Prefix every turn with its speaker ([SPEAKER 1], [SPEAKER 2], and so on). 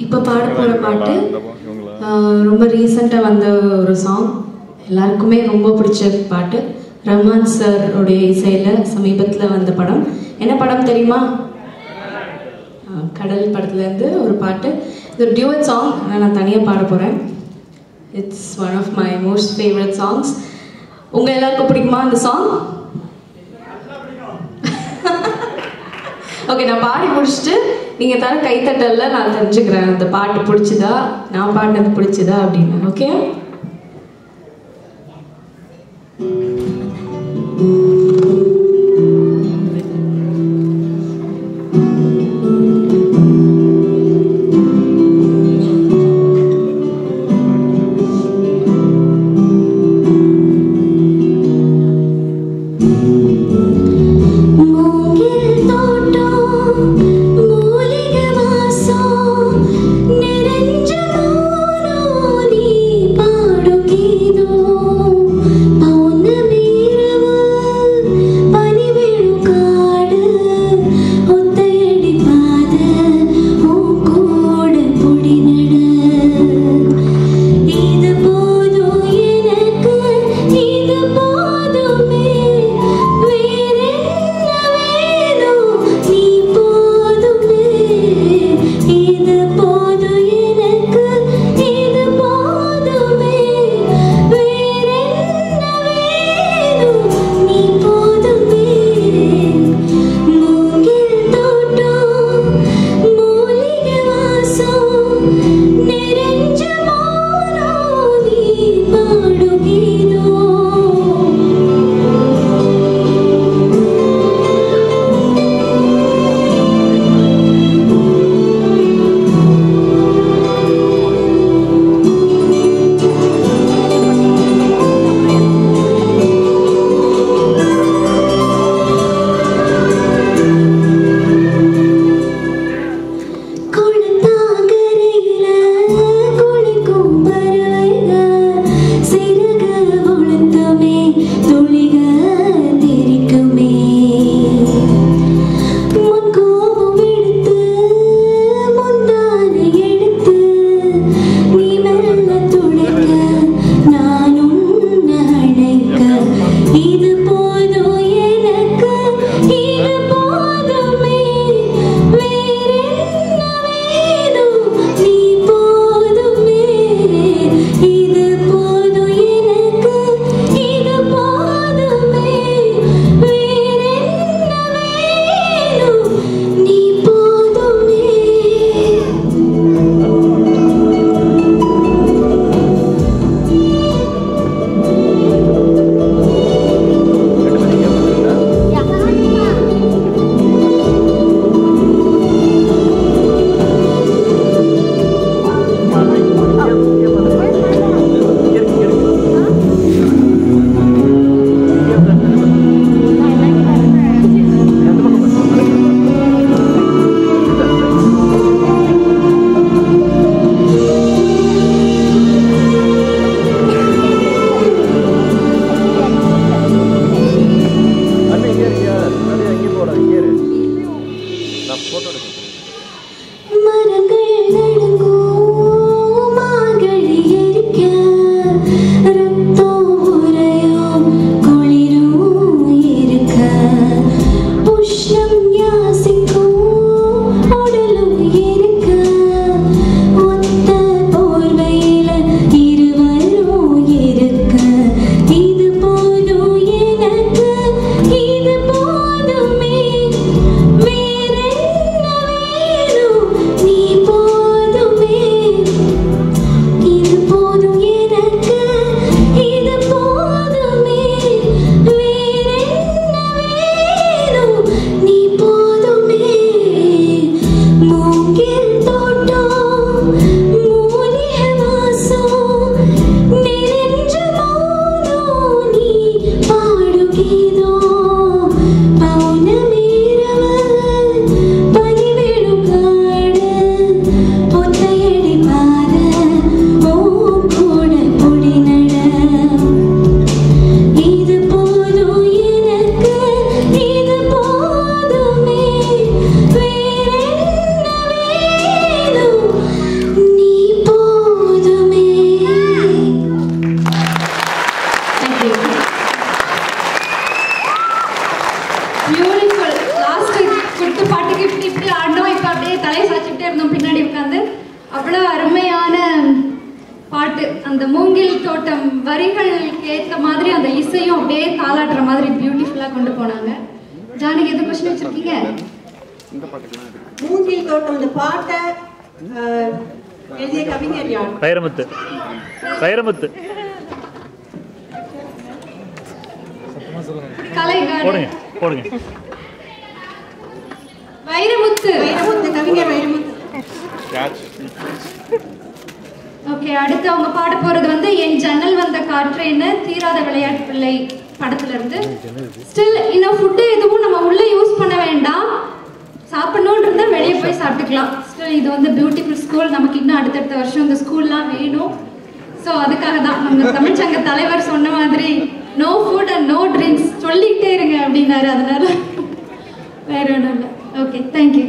[SPEAKER 1] இப்போ பாட போகிற பாட்டு ரொம்ப ரீசெண்டாக வந்த ஒரு சாங், எல்லாருக்குமே ரொம்ப பிடிச்ச பாட்டு. ரஹ்மான் சார் உடைய இசையில் சமீபத்தில் வந்த படம். என்ன படம் தெரியுமா? கடல் படத்துலேருந்து ஒரு பாட்டு. இது ஒரு டியூட் சாங், நான் தனியாக பாட போகிறேன். It's one of my most favourite songs. உங்கள் எல்லாருக்கும் பிடிக்குமா அந்த சாங்? ஓகே, நான் பாடி முடிச்சுட்டு நீங்கள் தர கைத்தட்டல்ல நான் தெரிஞ்சுக்கிறேன் அந்த பாட்டு பிடிச்சதா, நான் பாடினது பிடிச்சதா அப்படின்னு. Okay,
[SPEAKER 2] Pauna Rajinikanth. அவ்வளோ அருமையான பாட்டு, அந்த மூங்கில் தோட்டம் வரிகளுக்கு ஏற்ற மாதிரி அந்த இசையும் அப்படியே தாளாட்டுற மாதிரி பியூட்டிஃபுல்லாக கொண்டு போனாங்க. ஜானகி எது கொஸ்டின் வச்சிருக்கீங்க?
[SPEAKER 3] மூங்கில் தோட்டம் அந்த பாட்டை எழுதிய கவிஞர் யார்?
[SPEAKER 4] வைரமுத்து. வைரமுத்து போடுங்க போடுங்க.
[SPEAKER 2] வைரமுத்து.
[SPEAKER 3] வைரமுத்து கவிஞர் வைரமுத்து.
[SPEAKER 2] ஓகே, அடுத்து அவங்க பாட போறது வந்து என் ஜன்னல் வந்த காற்றேன்னு தீராத விளையாட்டு பிள்ளை படத்துல இருந்து. ஸ்டில் இன்னும் ஃபுட்டு எதுவும் நம்ம உள்ள யூஸ் பண்ண வேண்டாம், சாப்பிடணும்னு இருந்தா வெளியே போய் சாப்பிட்டுக்கலாம். ஸ்டில் இது வந்து பியூட்டிஃபுல் ஸ்கூல், நமக்கு இன்னும் அடுத்தடுத்த வருஷம் இந்த ஸ்கூல்லாம் வேணும். ஸோ அதுக்காக தான் நம்ம தமிழ்ச்சங்க தலைவர் சொன்ன மாதிரி no food and no drinks சொல்லிக்கிட்டே இருங்க அப்படின்னாரு. அதனால வேற ஒன்றும் இல்லை. Okay, thank you.